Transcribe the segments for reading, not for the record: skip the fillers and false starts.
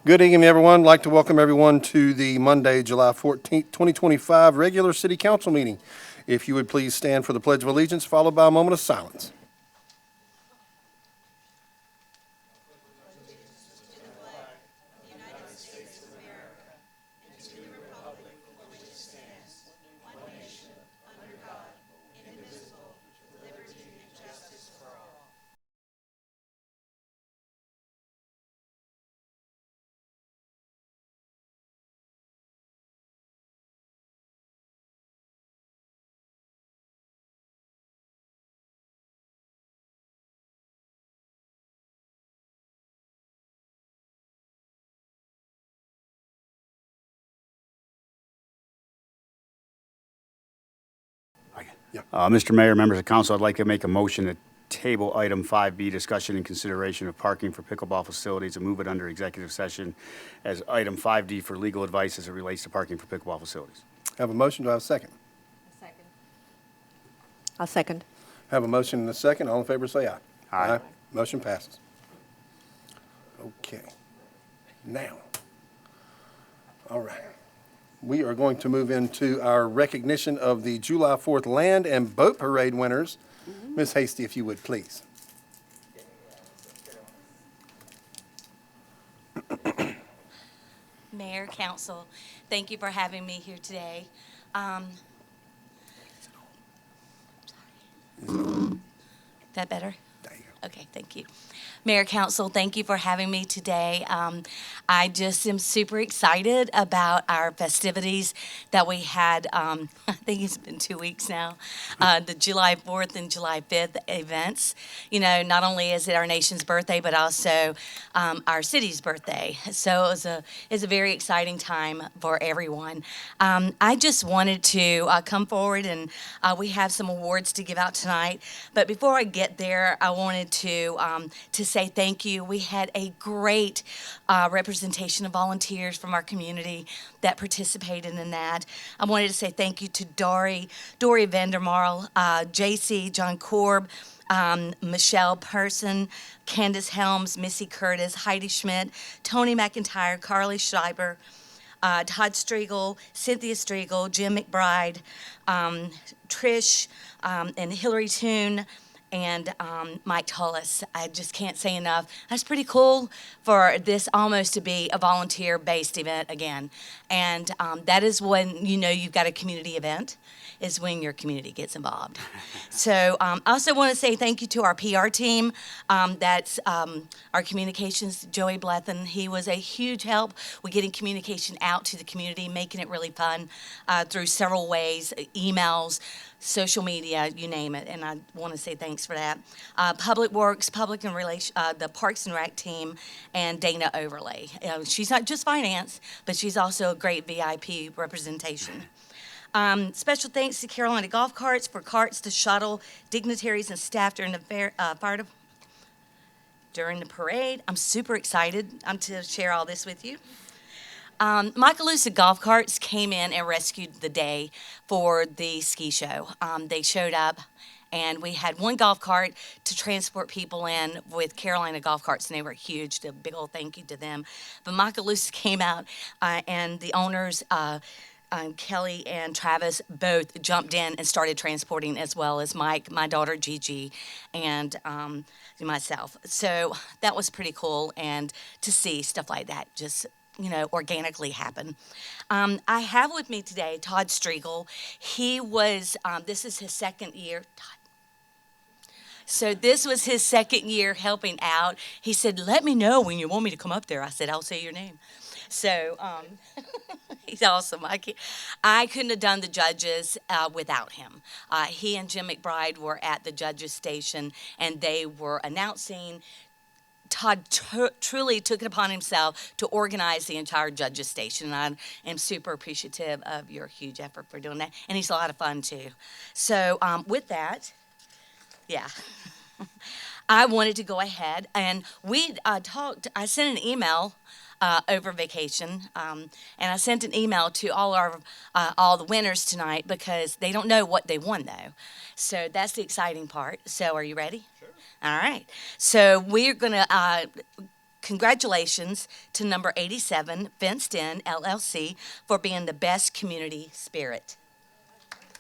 Good evening, everyone. I'd like to welcome everyone to the Monday, July 14th, 2025 regular City Council meeting. If you would please stand for the Pledge of Allegiance, followed by a moment of silence. Mr. Mayor, members of council, I'd like to make a motion to table item 5B, discussion and consideration of parking for pickleball facilities, and move it under executive session as item 5D for legal advice as it relates to parking for pickleball facilities. Have a motion. Do I have a second? I'll second. Have a motion and a second. All in favor say aye. Aye. Motion passes. Okay. Now, all right. We are going to move into our recognition of the July 4th Land and Boat Parade winners. Ms. Hasty, if you would, please. Mayor, council, thank you for having me here today. That better? There you go. Okay, thank you. Mayor, council, thank you for having me today. I just am super excited about our festivities that we had, I think it's been 2 weeks now, the July 4th and July 5th events. You know, not only is it our nation's birthday, but also our city's birthday. So it's a very exciting time for everyone. I just wanted to come forward, and we have some awards to give out tonight. But before I get there, I wanted to say thank you. We had a great representation of volunteers from our community that participated in that. I wanted to say thank you to Dory Vandermarl, JC, John Korb, Michelle Person, Candace Helms, Missy Curtis, Heidi Schmidt, Tony McIntyre, Carly Schreiber, Todd Striegel, Cynthia Striegel, Jim McBride, Trish, and Hillary Toon, and Mike Tullis. I just can't say enough. That's pretty cool for this almost to be a volunteer-based event again. And that is when you know you've got a community event, is when your community gets involved. So I also want to say thank you to our PR team. That's our communications, Joey Blethen. He was a huge help with getting communication out to the community, making it really fun through several ways, emails, social media, you name it, and I want to say thanks for that. Public Works, the Parks and Rec team, and Dana Overlay. She's not just finance, but she's also a great VIP representation. Special thanks to Carolina Golf Carts for carts to shuttle dignitaries and staff during the during the parade. I'm super excited to share all this with you. Michaelusa Golf Carts came in and rescued the day for the ski show. They showed up, and we had one golf cart to transport people in with Carolina Golf Carts, and they were huge. A big old thank you to them. But Michaelusa came out, and the owners, Kelly and Travis, both jumped in and started transporting, as well as Mike, my daughter Gigi, and myself. So that was pretty cool, and to see stuff like that just organically happen. I have with me today Todd Striegel. He was, this is his second year. Todd. So this was his second year helping out. He said, let me know when you want me to come up there. I said, I'll say your name. So he's awesome. I couldn't have done the judges without him. He and Jim McBride were at the judges station, and they were announcing. Todd truly took it upon himself to organize the entire judges station, and I am super appreciative of your huge effort for doing that, and he's a lot of fun too. So with that, yeah, I wanted to go ahead, and we talked. I sent an email over vacation, and I sent an email to all the winners tonight because they don't know what they won though. So that's the exciting part. So are you ready? Sure. All right. So we're gonna congratulations to number 87 Fenced In LLC for being the best community spirit.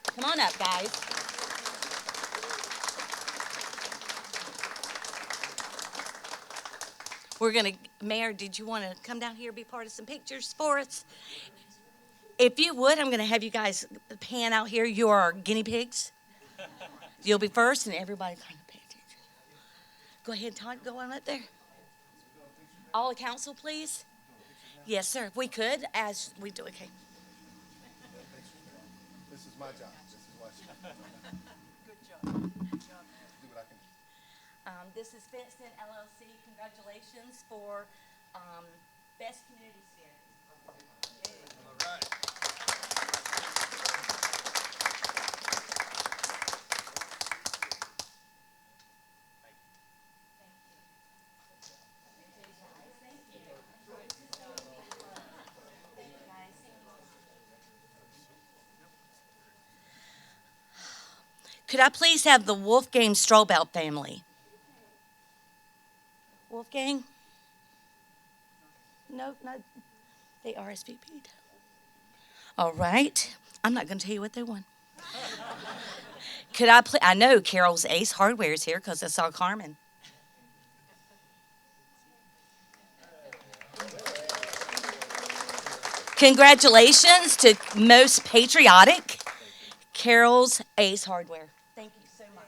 Come on up, guys. We're going to, Mayor, did you want to come down here and be part of some pictures for us? If you would, I'm going to have you guys pan out here. You are guinea pigs. You'll be first, and everybody kind of pay attention. Go ahead, Todd, go on up there. All the council, please. Yes, sir. If we could, as we do, okay. This is my job. This is what Good job. Good job. Do what I can do. This is Fenced In LLC. Congratulations for Best Community Spirit. All right. Could I please have the Wolfgang Strobel family? Wolfgang? No, not. They RSVP'd. All right. I'm not going to tell you what they won. Could I I know Carol's Ace Hardware is here because I saw Carmen. Congratulations to most patriotic, Carol's Ace Hardware. Thank you so much.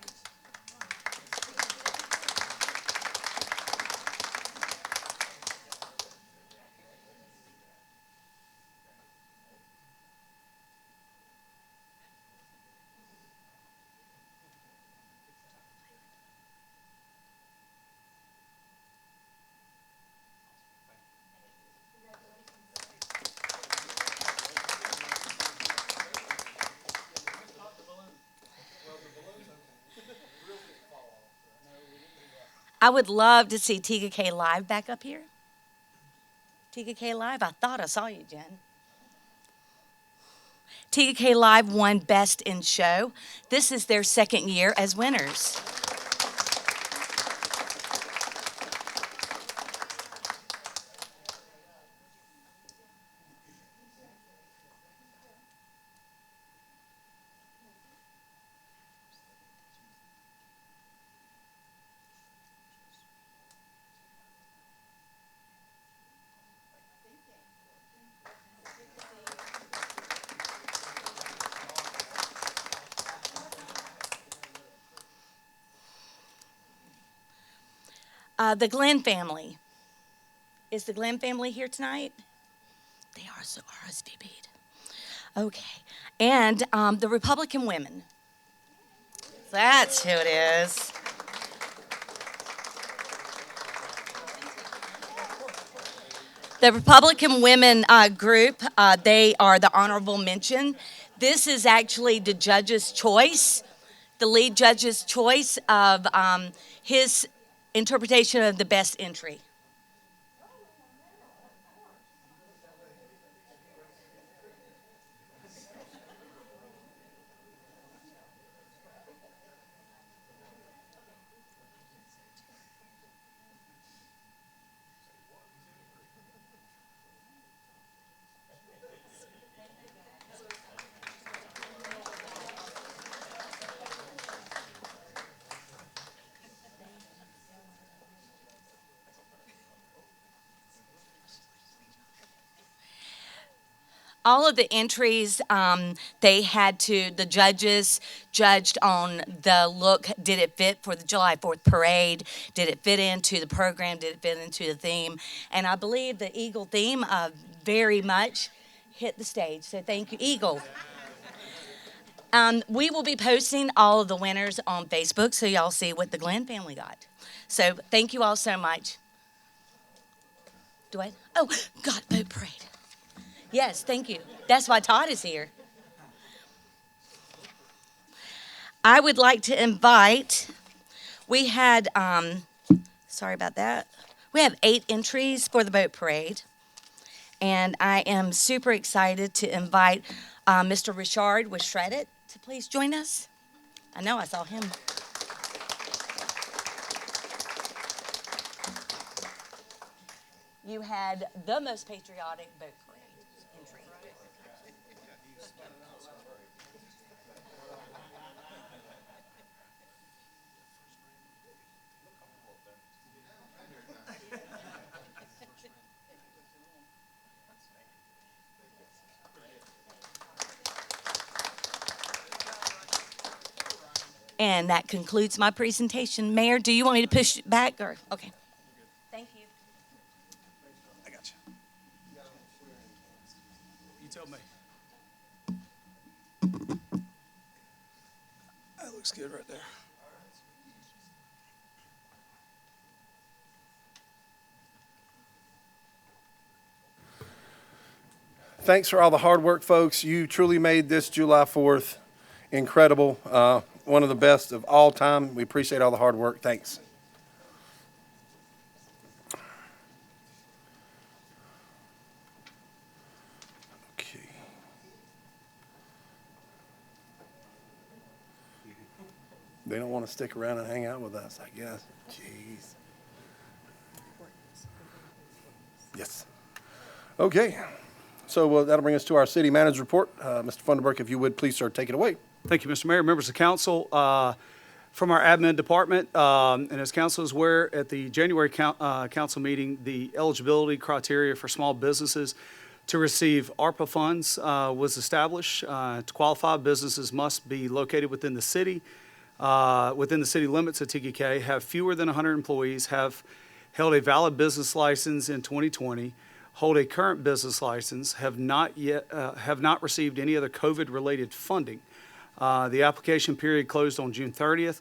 I would love to see Tika K Live back up here. Tika K Live, I thought I saw you, Jen. Tika K Live won Best in Show. This is their second year as winners. The Glenn family. Is the Glenn family here tonight? They are so RSVP'd. Okay. And the Republican women. That's who it is. The Republican women group, they are the honorable mention. This is actually the judge's choice, the lead judge's choice of his interpretation of the best entry. All of the entries, the judges judged on the look. Did it fit for the July 4th parade? Did it fit into the program? Did it fit into the theme? And I believe the Eagle theme very much hit the stage. So thank you, Eagle. We will be posting all of the winners on Facebook so y'all see what the Glenn family got. So thank you all so much. Oh, God, boat parade. Yes, thank you. That's why Todd is here. I would like to invite, we had, sorry about that. We have 8 entries for the boat parade. And I am super excited to invite Mr. Richard with Shred It to please join us. I know I saw him. you had the most patriotic boat parade entry. And that concludes my presentation. Mayor, do you want me to push it back or, okay. Thank you. I got you. You tell me. That looks good right there. Thanks for all the hard work, folks. You truly made this July 4th incredible. One of the best of all time. We appreciate all the hard work. Thanks. Okay. They don't want to stick around and hang out with us, I guess. Jeez. Yes. Okay. So that'll bring us to our city manager's report. Mr. Funderburk, if you would, please, sir, take it away. Thank you, Mr. Mayor, members of council. From our admin department, and as council is aware, at the January council meeting, the eligibility criteria for small businesses to receive ARPA funds was established. To qualify, businesses must be located within the city limits of TKK, have fewer than 100 employees, have held a valid business license in 2020, hold a current business license, have not received any other COVID-related funding. The application period closed on June 30th.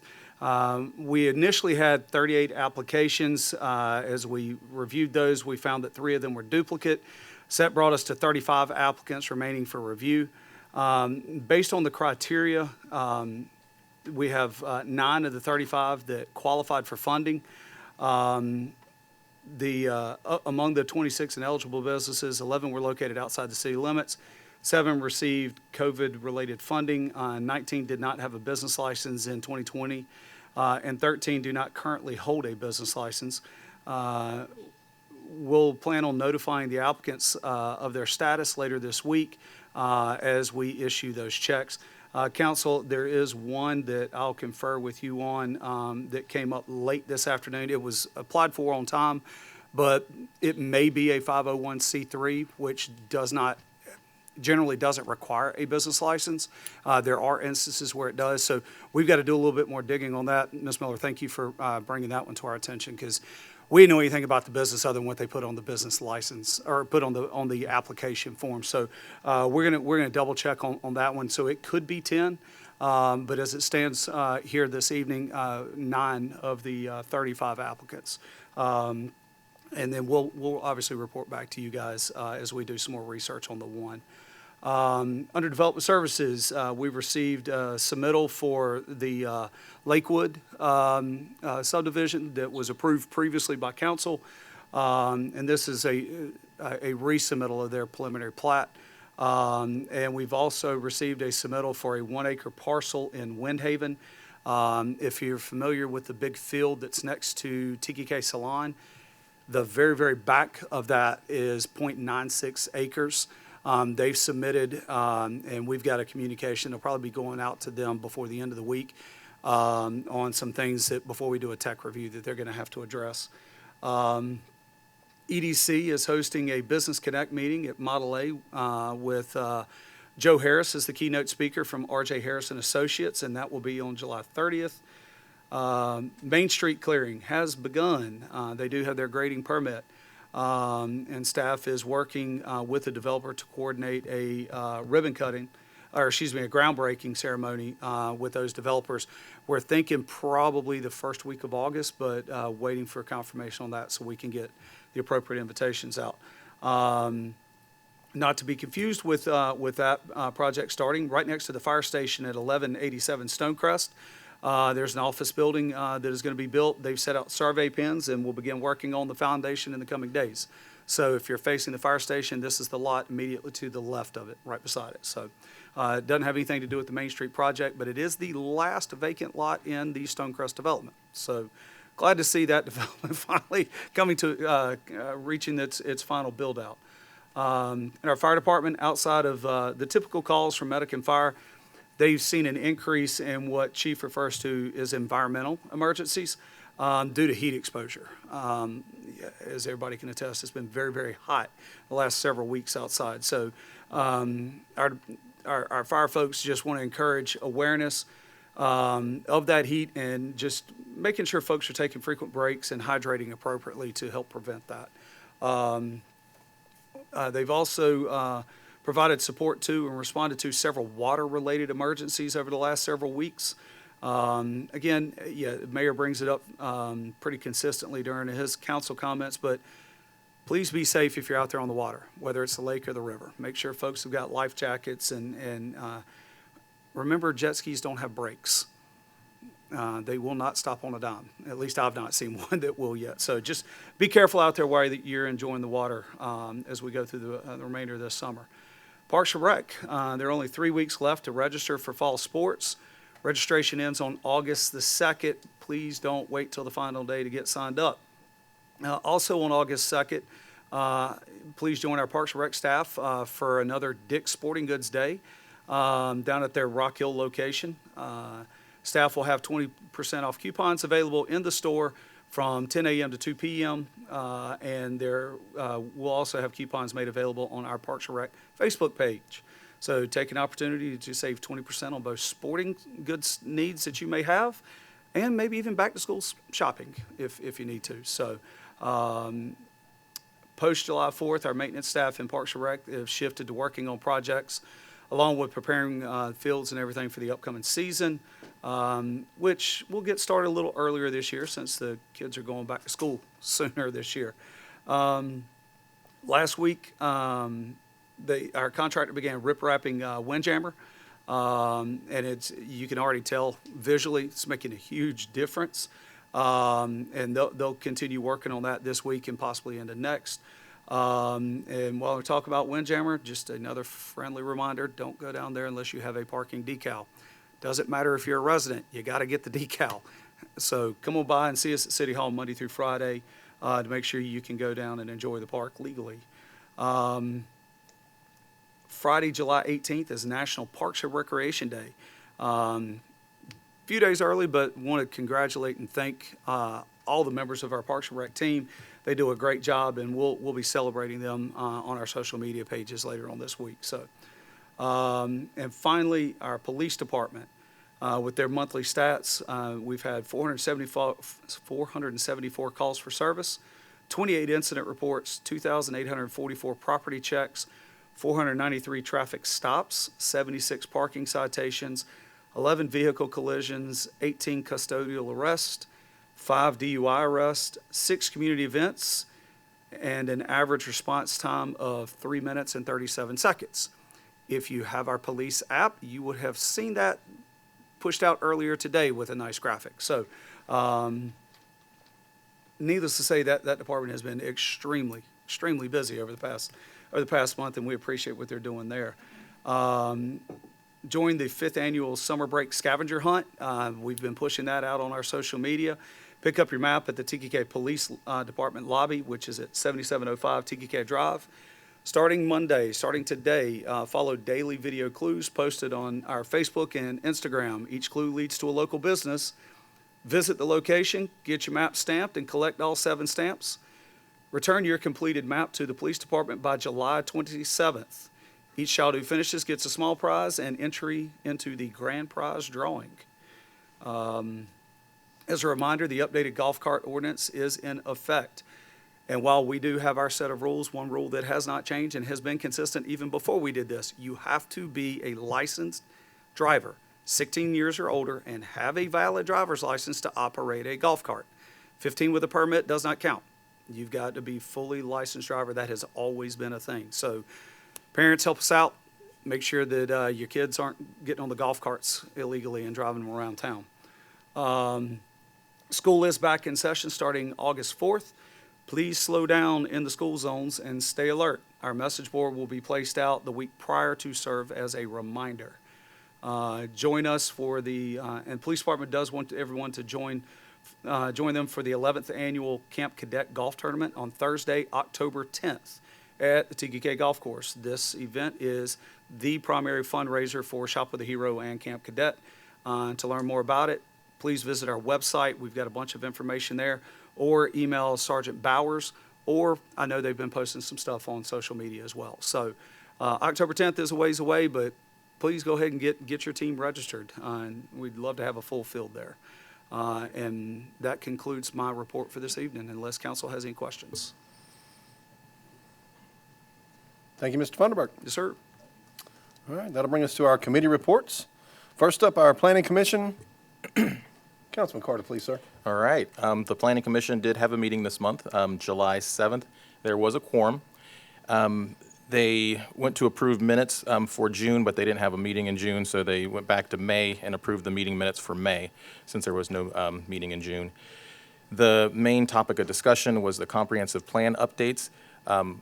We initially had 38 applications. As we reviewed those, we found that 3 of them were duplicate. So that brought us to 35 applicants remaining for review. Based on the criteria, we have 9 of the 35 that qualified for funding. Among the 26 ineligible businesses, 11 were located outside the city limits. 7 received COVID-related funding. 19 did not have a business license in 2020, and 13 do not currently hold a business license. We'll plan on notifying the applicants of their status later this week as we issue those checks. Council, there is one that I'll confer with you on that came up late this afternoon. It was applied for on time, but it may be a 501c3, which generally doesn't require a business license. There are instances where it does, so we've got to do a little bit more digging on that. Ms. Miller, thank you for bringing that one to our attention, because we didn't know anything about the business other than what they put on the business license or put on the application form. So we're gonna double check on that one. So it could be 10, but as it stands here this evening, 9 of the 35 applicants. And then we'll obviously report back to you guys as we do some more research on the one. Under Development Services, we've received a submittal for the Lakewood subdivision that was approved previously by council. And this is a resubmittal of their preliminary plat. And we've also received a submittal for a 1-acre parcel in Windhaven. If you're familiar with the big field that's next to TKK Salon, the very, very back of that is 0.96 acres. They've submitted, and we've got a communication. They'll probably be going out to them before the end of the week on some things that, before we do a tech review, that they're going to have to address. EDC is hosting a Business Connect meeting at Model A with Joe Harris as the keynote speaker from R.J. Harris and Associates, and that will be on July 30th. Main Street clearing has begun. They do have their grading permit. And staff is working with the developer to coordinate a groundbreaking ceremony with those developers. We're thinking probably the first week of August, but waiting for confirmation on that so we can get the appropriate invitations out. Not to be confused with that project starting right next to the fire station at 1187 Stonecrest. There's an office building that is going to be built. They've set out survey pins and will begin working on the foundation in the coming days. So if you're facing the fire station, this is the lot immediately to the left of it, right beside it. So it doesn't have anything to do with the Main Street project, but it is the last vacant lot in the Stonecrest development. So glad to see that development finally coming to, reaching its final build-out. In our fire department, outside of the typical calls from medic and fire, they've seen an increase in what Chief refers to as environmental emergencies due to heat exposure. As everybody can attest, it's been very, very hot the last several weeks outside. So our fire folks just want to encourage awareness of that heat and just making sure folks are taking frequent breaks and hydrating appropriately to help prevent that. They've also provided support to and responded to several water-related emergencies over the last several weeks. Again, the mayor brings it up pretty consistently during his council comments, but please be safe if you're out there on the water, whether it's the lake or the river. Make sure folks have got life jackets and remember, jet skis don't have brakes. They will not stop on a dime. At least I've not seen one that will yet. So just be careful out there while you're enjoying the water as we go through the remainder of this summer. Parks and Rec, there are only 3 weeks left to register for fall sports. Registration ends on August the 2nd. Please don't wait till the final day to get signed up. Also on August 2nd, please join our Parks and Rec staff for another Dick's Sporting Goods Day down at their Rock Hill location. Staff will have 20% off coupons available in the store from 10 a.m. to 2 p.m. And we'll also have coupons made available on our Parks and Rec Facebook page. So take an opportunity to save 20% on both sporting goods needs that you may have and maybe even back to school shopping if you need to. So post July 4th, our maintenance staff in Parks and Rec have shifted to working on projects along with preparing fields and everything for the upcoming season, which will get started a little earlier this year since the kids are going back to school sooner this year. Last week, our contractor began rip-wrapping Windjammer, and you can already tell visually it's making a huge difference. And they'll continue working on that this week and possibly into next. And while we talk about Windjammer, just another friendly reminder, don't go down there unless you have a parking decal. Doesn't matter if you're a resident, you got to get the decal. So come on by and see us at City Hall Monday through Friday to make sure you can go down and enjoy the park legally. Friday, July 18th is National Parks and Recreation Day. Few days early, but want to congratulate and thank all the members of our Parks and Rec team. They do a great job, and we'll be celebrating them on our social media pages later on this week. So, and finally, our police department with their monthly stats, we've had 474 calls for service, 28 incident reports, 2,844 property checks, 493 traffic stops, 76 parking citations, 11 vehicle collisions, 18 custodial arrests, 5 DUI arrests, 6 community events, and an average response time of 3 minutes and 37 seconds. If you have our police app, you would have seen that pushed out earlier today with a nice graphic. So, needless to say, that department has been extremely busy over the past month, and we appreciate what they're doing there. Join the 5th annual summer break scavenger hunt. We've been pushing that out on our social media. Pick up your map at the TKK Police Department lobby, which is at 7705 TKK Drive. Starting today, follow daily video clues posted on our Facebook and Instagram. Each clue leads to a local business. Visit the location, get your map stamped, and collect all 7 stamps. Return your completed map to the police department by July 27th. Each child who finishes gets a small prize and entry into the grand prize drawing. As a reminder, the updated golf cart ordinance is in effect. And while we do have our set of rules, one rule that has not changed and has been consistent even before we did this, you have to be a licensed driver, 16 years or older, and have a valid driver's license to operate a golf cart. 15 with a permit does not count. You've got to be fully licensed driver. That has always been a thing. So parents, help us out. Make sure that your kids aren't getting on the golf carts illegally and driving them around town. School is back in session starting August 4th. Please slow down in the school zones and stay alert. Our message board will be placed out the week prior to serve as a reminder. Join us for and police department does want everyone to join Join them for the 11th Annual Camp Cadet Golf Tournament on Thursday, October 10th at the TKK Golf Course. This event is the primary fundraiser for Shop with a Hero and Camp Cadet. To learn more about it, please visit our website. We've got a bunch of information there, or email Sergeant Bowers, or I know they've been posting some stuff on social media as well. So October 10th is a ways away, but please go ahead and get your team registered. And we'd love to have a full field there. And that concludes my report for this evening, unless council has any questions. Thank you, Mr. Funderburk. Yes, sir. All right, that'll bring us to our committee reports. First up, our Planning Commission. Councilman Carter, please, sir. All right. The Planning Commission did have a meeting this month, July 7th. There was a quorum. They went to approve minutes for June, but they didn't have a meeting in June, so they went back to May and approved the meeting minutes for May, since there was no meeting in June. The main topic of discussion was the comprehensive plan updates.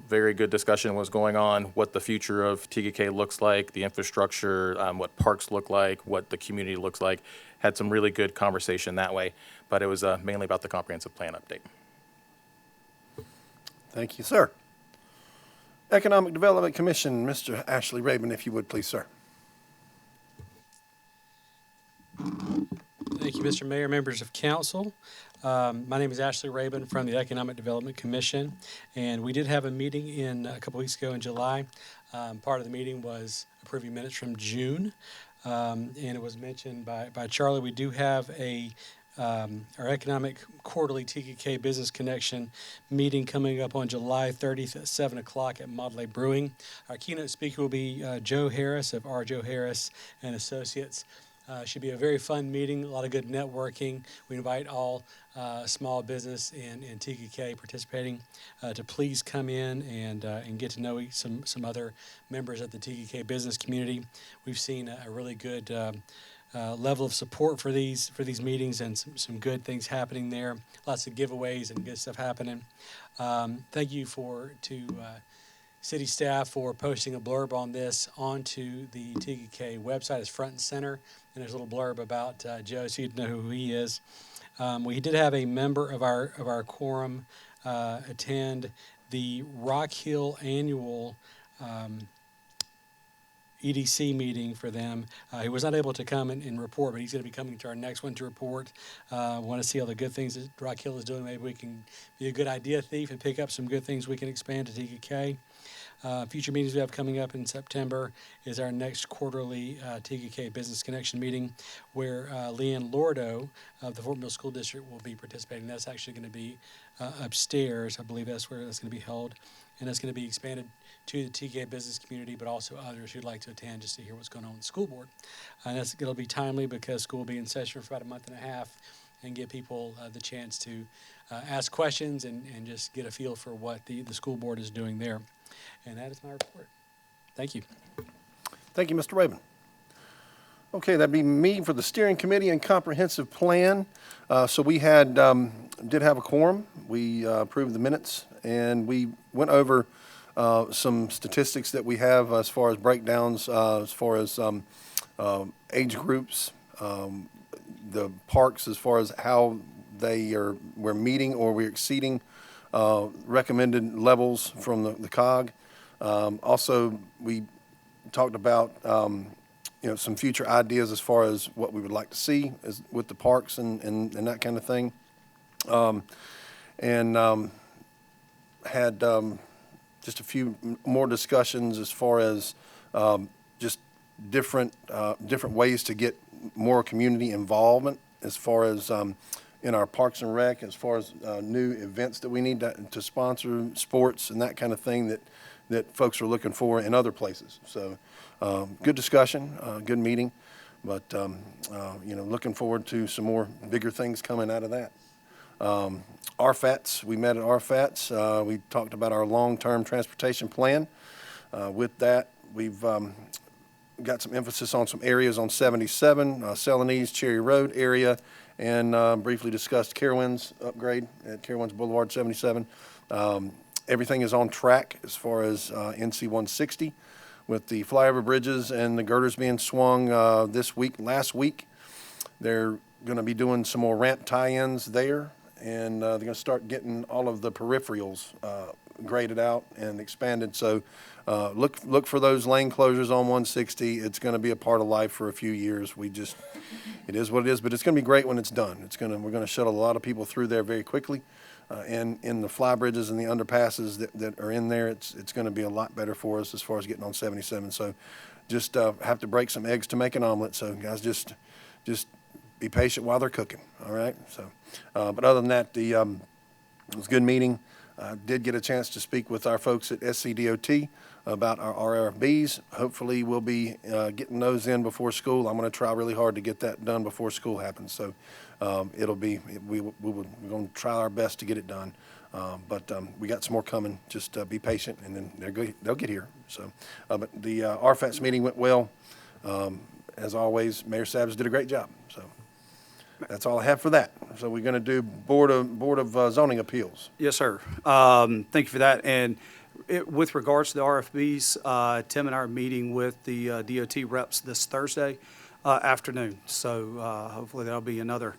Very good discussion was going on, what the future of TKK looks like, the infrastructure, what parks look like, what the community looks like. Had some really good conversation that way, but it was mainly about the comprehensive plan update. Thank you, sir. Economic Development Commission, Mr. Ashley Rabin, if you would, please, sir. Thank you, Mr. Mayor, members of council. My name is Ashley Rabin from the Economic Development Commission, and we did have a meeting a couple weeks ago in July. Part of the meeting was approving minutes from June, and it was mentioned by Charlie. We do have our economic quarterly TKK Business Connection meeting coming up on July 30th at 7 o'clock at Model A Brewing. Our keynote speaker will be Joe Harris of R. Joe Harris and Associates. Should be a very fun meeting, a lot of good networking. We invite all small business and TKK participating to please come in and get to know some other members of the TKK business community. We've seen a really good level of support for these meetings and some good things happening there. Lots of giveaways and good stuff happening. Thank you to city staff for posting a blurb on this onto the TKK website. It's front and center, and there's a little blurb about Joe, so you'd know who he is. We did have a member of our quorum attend the Rock Hill annual EDC meeting for them. He was not able to come and report, but he's going to be coming to our next one to report. Want to see all the good things that Rock Hill is doing. Maybe we can be a good idea thief and pick up some good things we can expand to TKK. Future meetings we have coming up in September is our next quarterly TKK Business Connection meeting, where Leanne Lordo of the Fort Mill School District will be participating. That's actually going to be upstairs. I believe that's where that's going to be held. And it's going to be expanded to the TKK business community, but also others who'd like to attend just to hear what's going on with the school board. And it'll be timely because school will be in session for about a month and a half, and give people the chance to ask questions and just get a feel for what the school board is doing there. And that is my report. Thank you. Thank you, Mr. Rabin. Okay, that'd be me for the steering committee and comprehensive plan. So we did have a quorum. We approved the minutes, and we went over some statistics that we have as far as breakdowns, as far as age groups, the parks, as far as how we're meeting or we're exceeding recommended levels from the COG. Also, we talked about some future ideas as far as what we would like to see with the parks and that kind of thing. Had just a few more discussions as far as just different ways to get more community involvement as far as in our Parks and Rec, as far as new events that we need to sponsor, sports and that kind of thing that folks are looking for in other places. So good discussion, good meeting, but looking forward to some more bigger things coming out of that. RFATS, we met at RFATS. We talked about our long-term transportation plan. With that, we've got some emphasis on some areas on 77, Celanese, Cherry Road area, and briefly discussed Carowinds upgrade at Carowinds Boulevard 77. Everything is on track as far as NC 160 with the flyover bridges and the girders being swung last week. They're going to be doing some more ramp tie-ins there, and they're going to start getting all of the peripherals graded out and expanded. So look for those lane closures on 160. It's going to be a part of life for a few years. It is what it is, but it's going to be great when it's done. We're going to shuttle a lot of people through there very quickly. And in the flybridges and the underpasses that are in there, it's going to be a lot better for us as far as getting on 77. So just have to break some eggs to make an omelet. So guys, just be patient while they're cooking. All right. So, but other than that, it was a good meeting. Did get a chance to speak with our folks at SCDOT about our RFBs. Hopefully we'll be getting those in before school. I'm going to try really hard to get that done before school happens. So we're going to try our best to get it done. But we got some more coming. Just be patient, and then they'll get here. So, but the RFATS meeting went well. As always, Mayor Sabbs did a great job. So that's all I have for that. So we're going to do Board of Zoning Appeals. Yes, sir. Thank you for that. And with regards to the RFBs, Tim and I are meeting with the DOT reps this Thursday afternoon. So hopefully that'll be another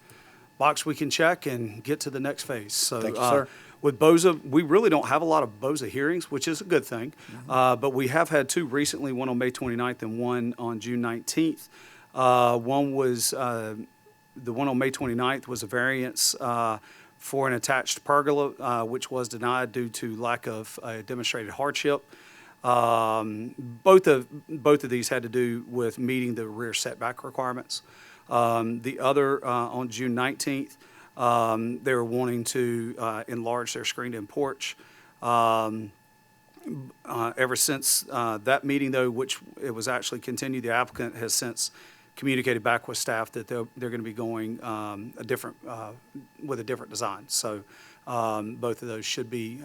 box we can check and get to the next phase. So Thank you, sir. with BOZA, we really don't have a lot of BOZA hearings, which is a good thing. But we have had two recently, one on May 29th and one on June 19th. One was the one on May 29th was a variance for an attached pergola, which was denied due to lack of demonstrated hardship. Both of these had to do with meeting the rear setback requirements. The other, on June 19th, they were wanting to enlarge their screened-in porch. Ever since that meeting, though, which it was actually continued, the applicant has since communicated back with staff that they're going to be going with a different design. So both of those should be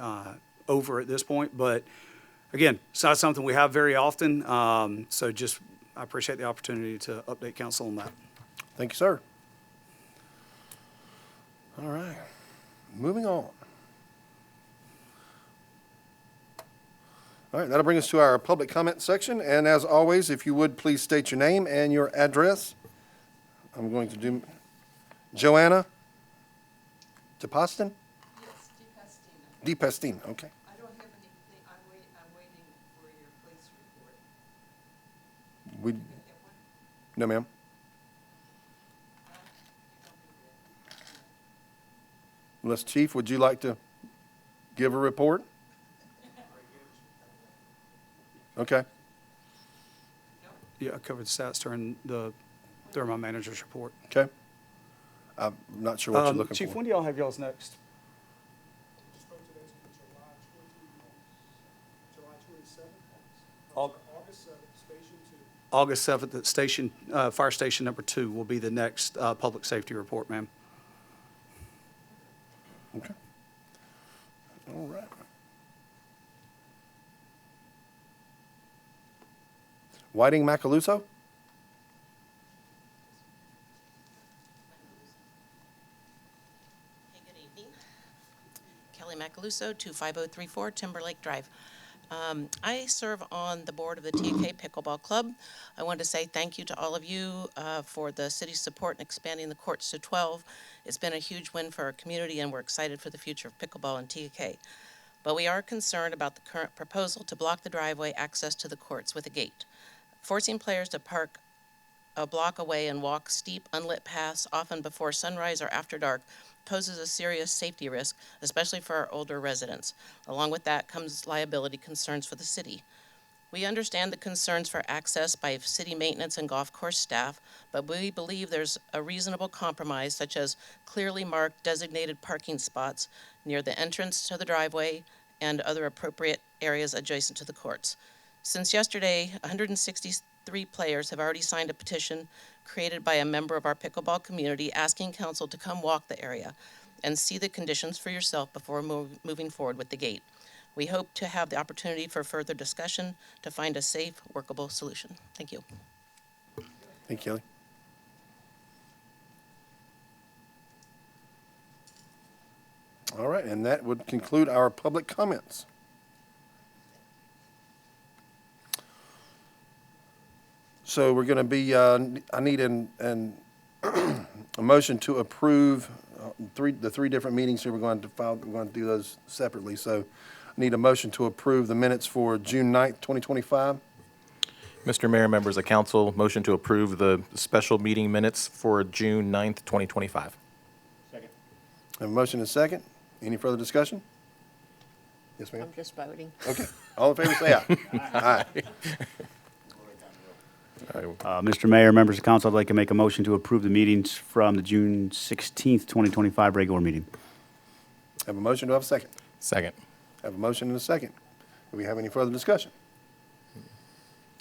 over at this point. But again, it's not something we have very often. So just I appreciate the opportunity to update council on that. Thank you, sir. All right, moving on. All right, that'll bring us to our public comment section. And as always, if you would, please state your name and your address. I'm going to do Joanna DePastin? Yes, DePastina. DePastin, okay. I don't have anything, I'm waiting for your police report. We, You have one? no, ma'am. You don't do that. Unless, Chief, would you like to give a report? Okay. Yeah, I covered the stats during my manager's report. Okay. I'm not sure what you're looking Chief, for. when do y'all have y'all's next? August 7th at station, fire station number 2 will be the next public safety report, ma'am. Okay. All right. Whiting Macaluso? Hey, good evening. Kelly Macaluso, 25034 Timberlake Drive. I serve on the board of the TK Pickleball Club. I wanted to say thank you to all of you for the city's support in expanding the courts to 12. It's been a huge win for our community, and we're excited for the future of pickleball and TK. But we are concerned about the current proposal to block the driveway access to the courts with a gate. Forcing players to park a block away and walk steep, unlit paths, often before sunrise or after dark, poses a serious safety risk, especially for our older residents. Along with that comes liability concerns for the city. We understand the concerns for access by city maintenance and golf course staff, but we believe there's a reasonable compromise, such as clearly marked designated parking spots near the entrance to the driveway and other appropriate areas adjacent to the courts. Since yesterday, 163 players have already signed a petition created by a member of our pickleball community asking council to come walk the area and see the conditions for yourself before moving forward with the gate. We hope to have the opportunity for further discussion to find a safe, workable solution. Thank you. Thank you, Kelly. All right, and that would conclude our public comments. So we're going to be, I need a motion to approve the three different meetings here. We're going to do those separately. So I need a motion to approve the minutes for June 9th, 2025. Mr. Mayor, members of council, motion to approve the special meeting minutes for June 9th, 2025. I have a motion and a second. Any further discussion? Yes, ma'am. I'm just voting. Okay. All in favor, say aye. Aye. Mr. Mayor, members of council, I'd like to make a motion to approve the meetings from the June 16th, 2025 regular meeting. Have a motion. Do I have a second? Second. Have a motion and a second. Do we have any further discussion?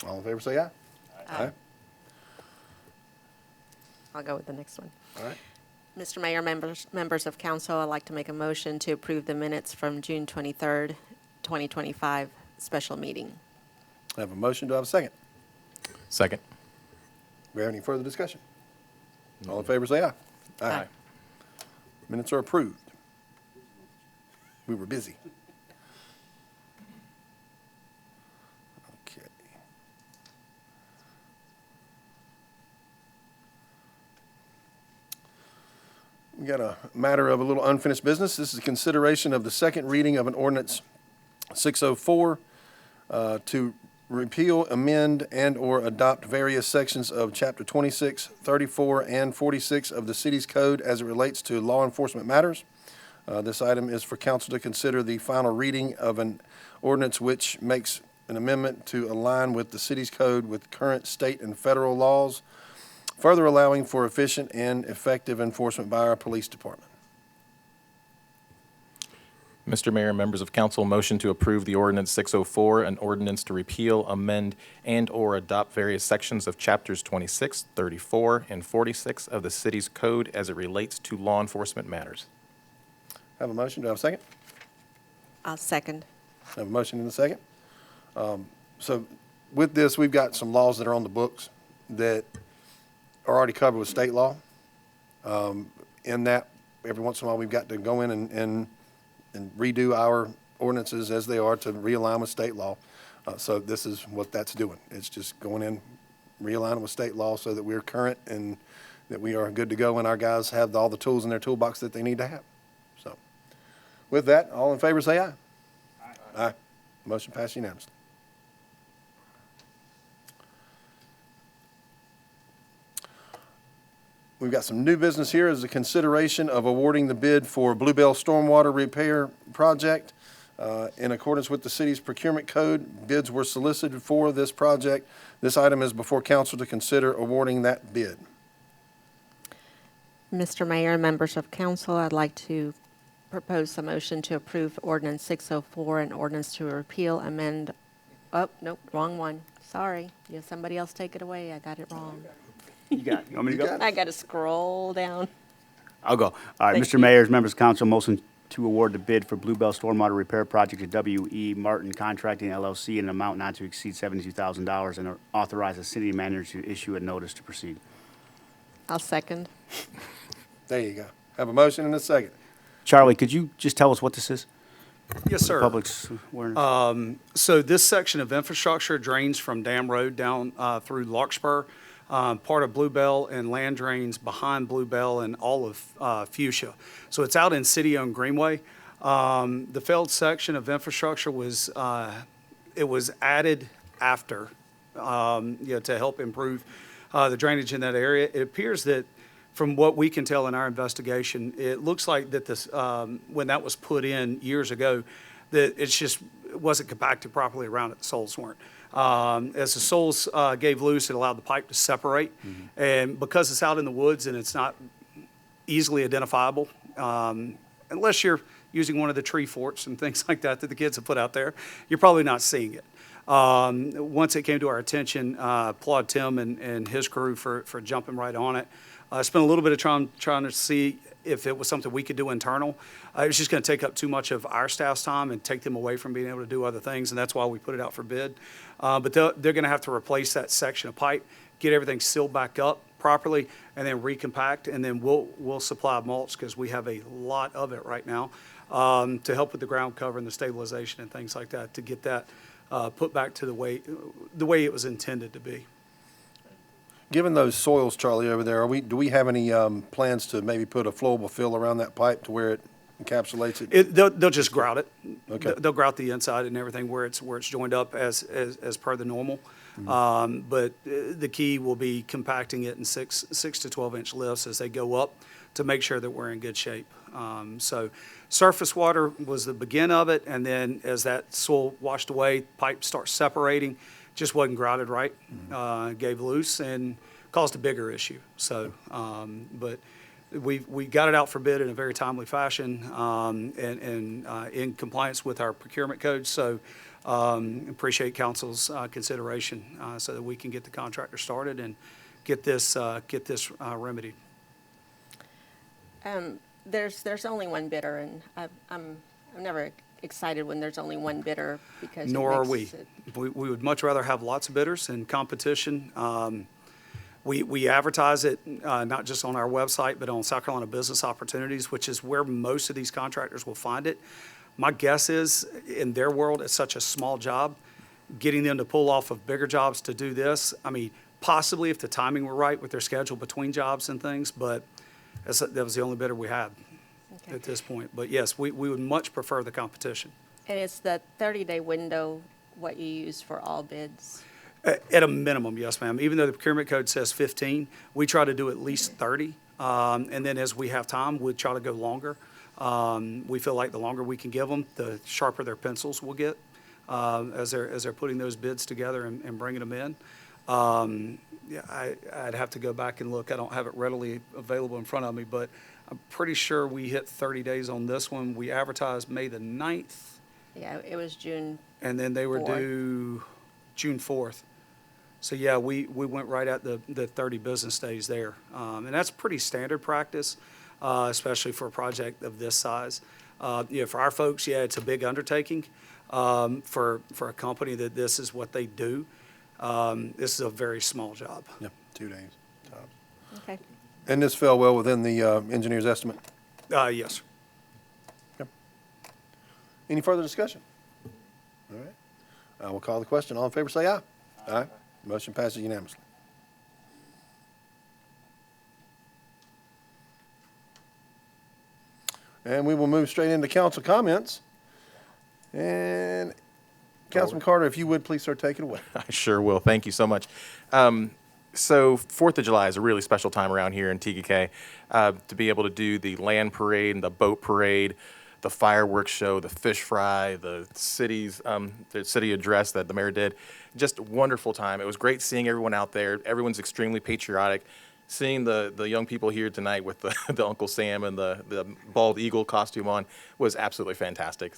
All in favor, say aye. Aye. I'll go with the next one. All right. Mr. Mayor, members of council, I'd like to make a motion to approve the minutes from June 23rd, 2025 special meeting. I have a motion. Do I have a second? Second. Do we have any further discussion? All in favor, say aye. Aye. Minutes are approved. We were busy. Okay. We got a matter of a little unfinished business. This is a consideration of the second reading of an ordinance 604 to repeal, amend, and/or adopt various sections of Chapter 26, 34, and 46 of the city's code as it relates to law enforcement matters. This item is for council to consider the final reading of an ordinance which makes an amendment to align with the city's code with current state and federal laws, further allowing for efficient and effective enforcement by our police department. Mr. Mayor, members of council, motion to approve the ordinance 604, an ordinance to repeal, amend, and/or adopt various sections of chapters 26, 34, and 46 of the city's code as it relates to law enforcement matters. Have a motion, do I have a second? I'll second. Have a motion and a second. So with this, we've got some laws that are on the books that are already covered with state law. In that, every once in a while, we've got to go in and redo our ordinances as they are to realign with state law. So this is what that's doing. It's just going in, realigning with state law so that we're current and that we are good to go and our guys have all the tools in their toolbox that they need to have. So with that, all in favor say aye. Aye. Aye. Motion passed unanimously. We've got some new business here as a consideration of awarding the bid for Bluebell Stormwater Repair Project. In accordance with the city's procurement code, bids were solicited for this project. This item is before council to consider awarding that bid. Mr. Mayor, members of council, I'd like to propose a motion to approve ordinance 604, an ordinance to repeal, amend, oh, nope, wrong one. Sorry. Yeah, somebody else take it away. I got it wrong. You got it. You want me to go? I got to scroll down. I'll go. All right, Thank Mr. you. Mayor, members of council, motion to award the bid for Bluebell Stormwater Repair Project to W.E. Martin Contracting LLC in an amount not to exceed $72,000 and authorize the city manager to issue a notice to proceed. I'll second. There you go. Have a motion and a second. Charlie, could you just tell us what this is? Yes, sir. Public's awareness. So this section of infrastructure drains from Dam Road down through Larkspur, part of Bluebell, and land drains behind Bluebell and all of Fuchsia. So it's out in city-owned Greenway. The failed section of infrastructure was added after, to help improve the drainage in that area. It appears that, from what we can tell in our investigation, it looks like that this, when that was put in years ago, that it wasn't compacted properly around it. The soils weren't. As the soils gave loose, it allowed the pipe to separate. Mm-hmm. And because it's out in the woods and it's not easily identifiable, unless you're using one of the tree forts and things like that the kids have put out there, you're probably not seeing it. Once it came to our attention, applaud Tim and his crew for jumping right on it. Spent a little bit of time trying to see if it was something we could do internal. It was just going to take up too much of our staff's time and take them away from being able to do other things, and that's why we put it out for bid. But they're going to have to replace that section of pipe, get everything sealed back up properly, and then recompact, and then we'll supply mulch because we have a lot of it right now to help with the ground cover and the stabilization and things like that to get that put back to the way it was intended to be. Given those soils, Charlie, over there, do we have any plans to maybe put a flowable fill around that pipe to where it encapsulates it? They'll just grout it. Okay. They'll grout the inside and everything where it's joined up as per the normal. But the key will be compacting it in 6 to 12-inch lifts as they go up to make sure that we're in good shape. So surface water was the begin of it, and then as that soil washed away, pipe starts separating, just wasn't grouted right, gave loose and caused a bigger issue. So, but we got it out for bid in a very timely fashion, and in compliance with our procurement codes. So, appreciate council's consideration, so that we can get the contractor started and get this remedied. There's only one bidder, and I'm never excited when there's only one bidder because it Nor are we. makes it- We would much rather have lots of bidders and competition. We advertise it not just on our website, but on South Carolina Business Opportunities, which is where most of these contractors will find it. My guess is, in their world, it's such a small job, getting them to pull off of bigger jobs to do this. I mean, possibly if the timing were right with their schedule between jobs and things, but that was the only bidder we had Okay. at this point. But yes, we would much prefer the competition. And it's the 30-day window, what you use for all bids? At a minimum, yes, ma'am. Even though the procurement code says 15, we try to do at least 30. And then as we have time, we try to go longer. We feel like the longer we can give them, the sharper their pencils will get as they're putting those bids together and bringing them in. Yeah, I'd have to go back and look. I don't have it readily available in front of me, but I'm pretty sure we hit 30 days on this one. We advertised May the 9th, Yeah, it was June. and then they were 4th. due June 4th. So, yeah, we went right at the 30 business days there. And that's pretty standard practice, especially for a project of this size. For our folks, yeah, it's a big undertaking. For a company that this is what they do, this is a very small job. Yeah, 2 days tops. Okay. And this fell well within the engineer's estimate. Yes, sir. Any further discussion? All right. I will call the question. All in favor, say aye. Aye. Motion passes unanimously. And we will move straight into council comments. And Councilman Carter, if you would, please, sir, take it away. I sure will. Thank you so much. So 4th of July is a really special time around here in TKK to be able to do the land parade and the boat parade, the fireworks show, the fish fry, the city address that the mayor did. Just a wonderful time. It was great seeing everyone out there. Everyone's extremely patriotic. Seeing the young people here tonight with the Uncle Sam and the bald eagle costume on was absolutely fantastic.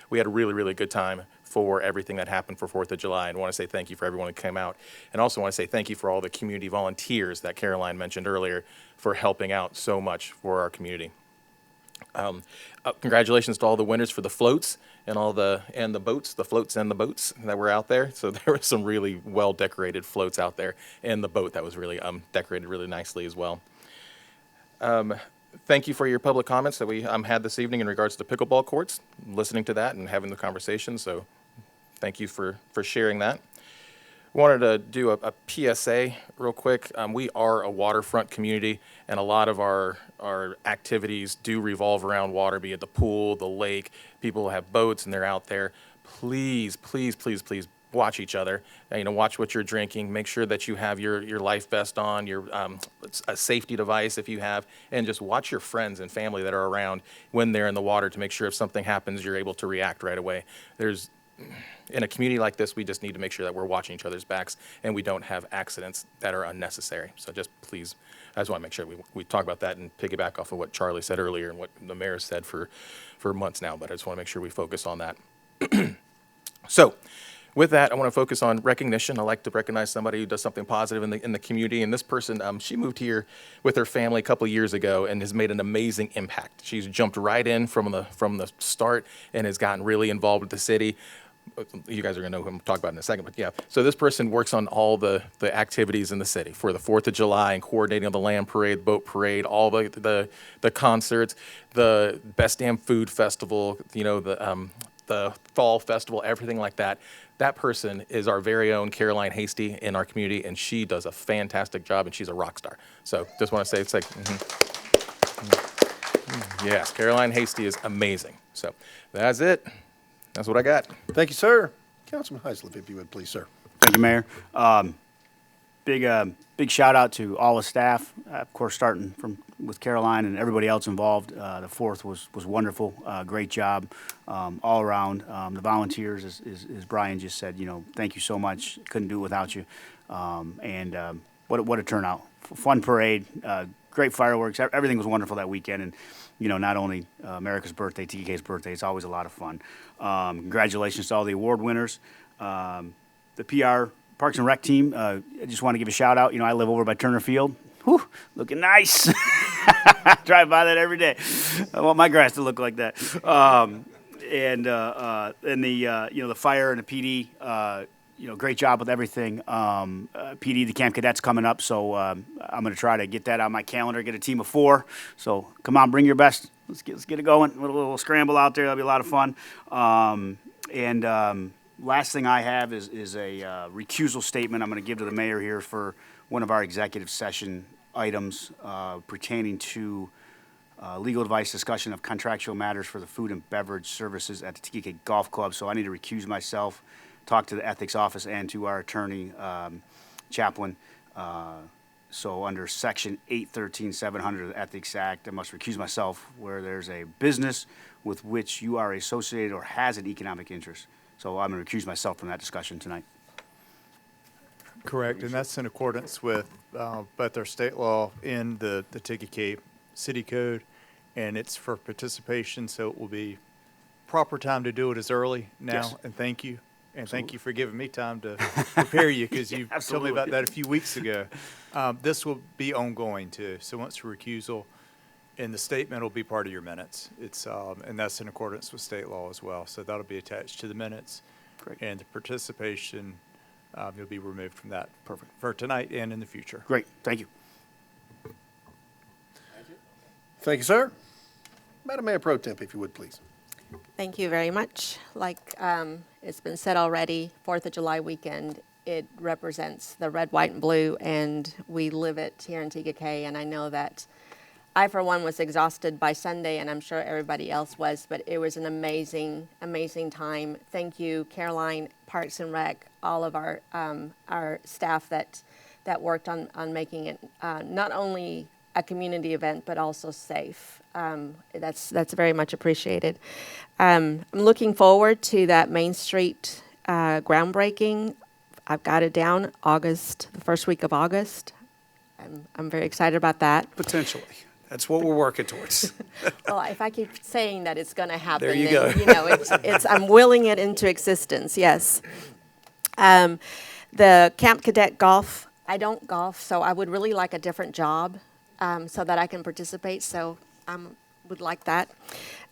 We had a really, really good time for everything that happened for 4th of July, and I want to say thank you for everyone who came out. And also want to say thank you for all the community volunteers that Caroline mentioned earlier for helping out so much for our community. Congratulations to all the winners for the floats and the boats, the floats and the boats that were out there. So there were some really well decorated floats out there, and the boat that was really decorated really nicely as well. Thank you for your public comments that we had this evening in regards to pickleball courts, listening to that and having the conversation. So thank you for sharing that. Wanted to do a PSA real quick. We are a waterfront community, and a lot of our activities do revolve around water, be it the pool, the lake. People have boats and they're out there. Please, please, please, please watch each other. Watch what you're drinking. Make sure that you have your life vest on, your a safety device if you have, and just watch your friends and family that are around when they're in the water to make sure if something happens, you're able to react right away. In a community like this, we just need to make sure that we're watching each other's backs and we don't have accidents that are unnecessary. So just please, I just want to make sure we talk about that and piggyback off of what Charlie said earlier and what the mayor said for months now, but I just want to make sure we focus on that. So with that, I want to focus on recognition. I like to recognize somebody who does something positive in the community. And this person, she moved here with her family a couple of years ago and has made an amazing impact. She's jumped right in from the start and has gotten really involved with the city. You guys are going to know who I'm talking about in a second, but yeah. So this person works on all the activities in the city for the 4th of July and coordinating the land parade, boat parade, all the concerts, the Best Damn Food Festival, the fall festival, everything like that. That person is our very own Caroline Hasty in our community, and she does a fantastic job, and she's a rock star. So just want to say, it's like, yes, Caroline Hasty is amazing. So that's it. That's what I got. Thank you, sir. Councilman Hyslip, if you would, please, sir. Thank you, Mayor. Big shout out to all the staff, of course, starting with Caroline and everybody else involved. The 4th was wonderful. Great job all around. The volunteers, as Brian just said, thank you so much. Couldn't do it without you. What a turnout. Fun parade, great fireworks. Everything was wonderful that weekend. And, not only America's birthday, TK's birthday, it's always a lot of fun. Congratulations to all the award winners. The PR Parks and Rec team, I just want to give a shout out. I live over by Turner Field. Whew, looking nice. Drive by that every day. I want my grass to look like that. And the fire and the PD, great job with everything. PD, the Camp Cadets coming up, so I'm going to try to get that on my calendar, get a team of 4. So come on, bring your best. Let's get it going. A little scramble out there. That'll be a lot of fun. Last thing I have is a recusal statement I'm going to give to the mayor here for one of our executive session items pertaining to legal advice discussion of contractual matters for the food and beverage services at the TKK Golf Club. So I need to recuse myself, talk to the ethics office and to our attorney, Chaplain. So under section 813-700 of the Ethics Act, I must recuse myself where there's a business with which you are associated or has an economic interest. So I'm going to recuse myself from that discussion tonight. Correct, and that's in accordance with both our state law and the TKK City Code, and it's for participation, so it will be proper time to do it as early now. Yes. And thank you. And thank you for giving me time to prepare you, because you told me about that a few weeks ago. This will be ongoing too, so once your recusal, and the statement will be part of your minutes. It's and that's in accordance with state law as well. So that'll be attached to the minutes. Great. And the participation, you'll be removed from that. Perfect. For tonight and in the future. Great, thank you. Thank you, sir. Madam Mayor Pro Temp, if you would, please. Thank you very much. Like it's been said already, 4th of July weekend, it represents the red, white, and blue, and we live it here in TKK, and I know that I, for one, was exhausted by Sunday, and I'm sure everybody else was, but it was an amazing, amazing time. Thank you, Caroline, Parks and Rec, all of our staff that worked on making it not only a community event, but also safe. That's very much appreciated. I'm looking forward to that Main Street groundbreaking. I've got it down, August, the first week of August. I'm very excited about that. Potentially. That's what we're working towards. Well, if I keep saying that it's going to happen, There you then, go. it's I'm willing it into existence. Yes. The Camp Cadet golf. I don't golf, so I would really like a different job so that I can participate. So I would like that.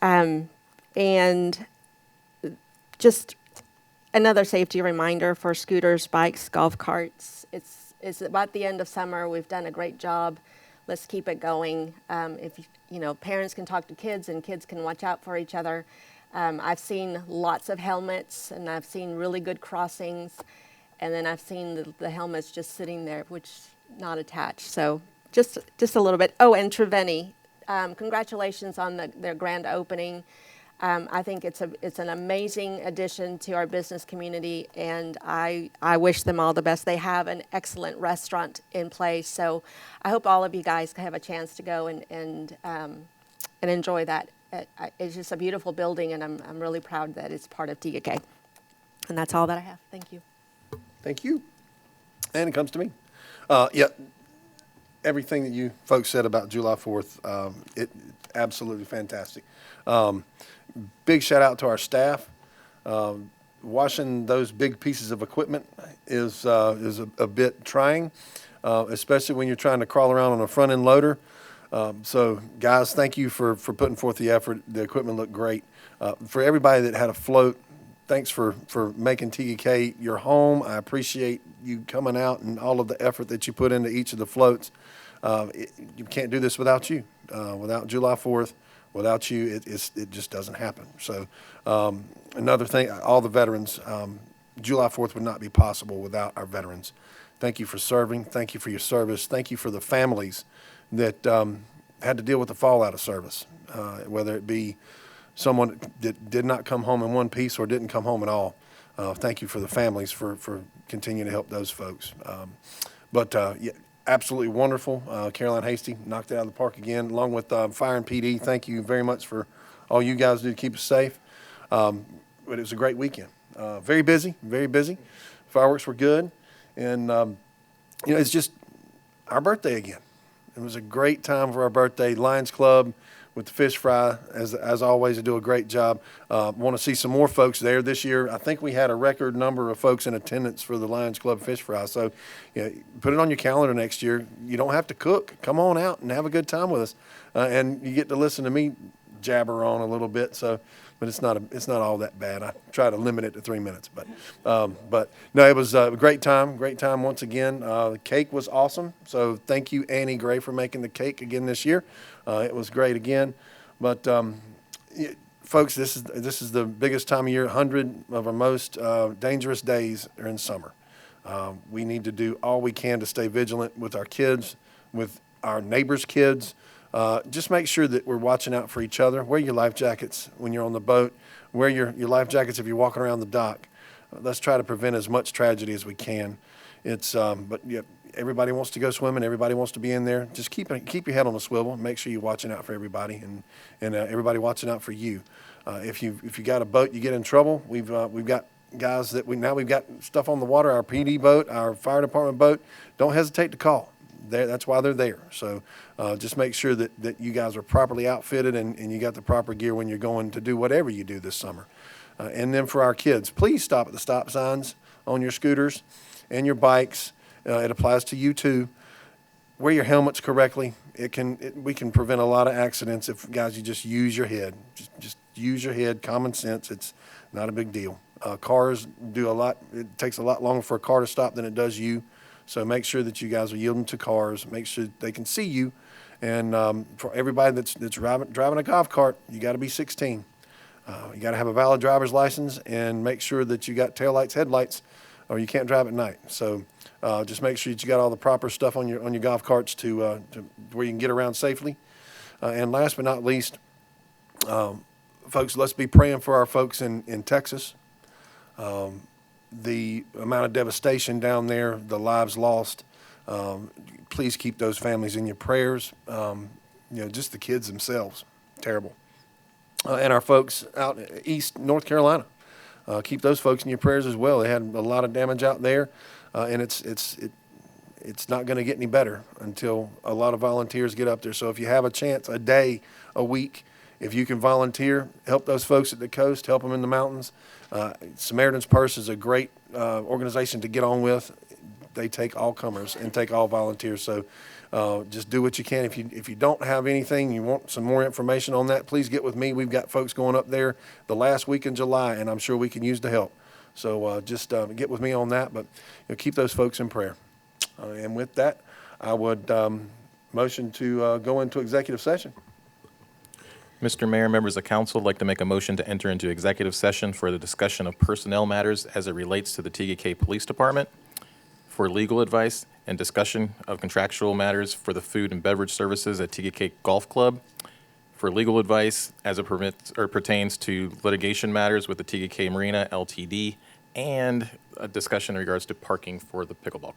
And just another safety reminder for scooters, bikes, golf carts. It's about the end of summer. We've done a great job. Let's keep it going. If parents can talk to kids and kids can watch out for each other. I've seen lots of helmets, and I've seen really good crossings, and then I've seen the helmets just sitting there, which not attached. So just a little bit. Oh, and Treveni, congratulations on their grand opening. I think it's an amazing addition to our business community, and I wish them all the best. They have an excellent restaurant in place, so I hope all of you guys have a chance to go and enjoy that. It's just a beautiful building, and I'm really proud that it's part of TKK. And that's all that I have. Thank you. Thank you. And it comes to me. Everything that you folks said about July 4th, it absolutely fantastic. Big shout out to our staff. Washing those big pieces of equipment is a bit trying, especially when you're trying to crawl around on a front end loader. So guys, thank you for putting forth the effort. The equipment looked great. For everybody that had a float, thanks for making TKK your home. I appreciate you coming out and all of the effort that you put into each of the floats. You can't do this without you. Without July 4th, without you, it just doesn't happen. So another thing, all the veterans, July 4th would not be possible without our veterans. Thank you for serving. Thank you for your service. Thank you for the families that had to deal with the fallout of service, whether it be someone that did not come home in one piece or didn't come home at all. Thank you for the families for continuing to help those folks. Yeah, absolutely wonderful. Caroline Hasty knocked it out of the park again, along with Fire and PD. Thank you very much for all you guys do to keep us safe. But it was a great weekend. Very busy, very busy. Fireworks were good. And, it's just our birthday again. It was a great time for our birthday. Lions Club with the fish fry, as always, they do a great job. Want to see some more folks there this year. I think we had a record number of folks in attendance for the Lions Club fish fry. So, put it on your calendar next year. You don't have to cook. Come on out and have a good time with us. And you get to listen to me jabber on a little bit. So, but it's not all that bad. I try to limit it to 3 minutes. But no, it was a great time once again. The cake was awesome. So thank you, Annie Gray, for making the cake again this year. It was great again. But folks, this is the biggest time of year. 100 of our most dangerous days are in summer. We need to do all we can to stay vigilant with our kids, with our neighbors' kids. Just make sure that we're watching out for each other. Wear your life jackets when you're on the boat. Wear your life jackets if you're walking around the dock. Let's try to prevent as much tragedy as we can. But yeah, everybody wants to go swimming. Everybody wants to be in there. Just keep your head on a swivel. Make sure you're watching out for everybody and everybody watching out for you. If you got a boat, you get in trouble. We've got guys that we've got stuff on the water. Our PD boat, our fire department boat. Don't hesitate to call. That's why they're there. So just make sure that you guys are properly outfitted and you got the proper gear when you're going to do whatever you do this summer. And then for our kids, please stop at the stop signs on your scooters and your bikes. It applies to you too. Wear your helmets correctly. We can prevent a lot of accidents if, guys, you just use your head. Just use your head, common sense. It's not a big deal. Cars do a lot. It takes a lot longer for a car to stop than it does you. So make sure that you guys are yielding to cars. Make sure they can see you. And for everybody that's driving a golf cart, you got to be 16. You got to have a valid driver's license and make sure that you got taillights, headlights, or you can't drive at night. So just make sure that you got all the proper stuff on your golf carts to where you can get around safely. And last but not least, folks, let's be praying for our folks in Texas. The amount of devastation down there, the lives lost. Please keep those families in your prayers. Just the kids themselves, terrible. And our folks out east North Carolina, keep those folks in your prayers as well. They had a lot of damage out there, and it's not going to get any better until a lot of volunteers get up there. So if you have a chance, a day, a week, if you can volunteer, help those folks at the coast, help them in the mountains. Samaritan's Purse is a great organization to get on with. They take all comers and take all volunteers. So just do what you can. If you don't have anything, you want some more information on that, please get with me. We've got folks going up there the last week in July, and I'm sure we can use the help. So just get with me on that, but keep those folks in prayer. And with that, I would motion to go into executive session. Mr. Mayor, members of council, I'd like to make a motion to enter into executive session for the discussion of personnel matters as it relates to the TKK Police Department, for legal advice and discussion of contractual matters for the food and beverage services at TKK Golf Club, for legal advice as it pertains to litigation matters with the TKK Marina Ltd, and a discussion in regards to parking for the pickleball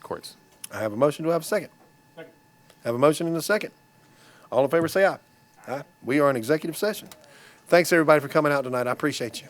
courts. I have a motion. Do I have a second? Second. I have a motion and a second. All in favor say aye. Aye. We are in executive session. Thanks, everybody, for coming out tonight. I appreciate you.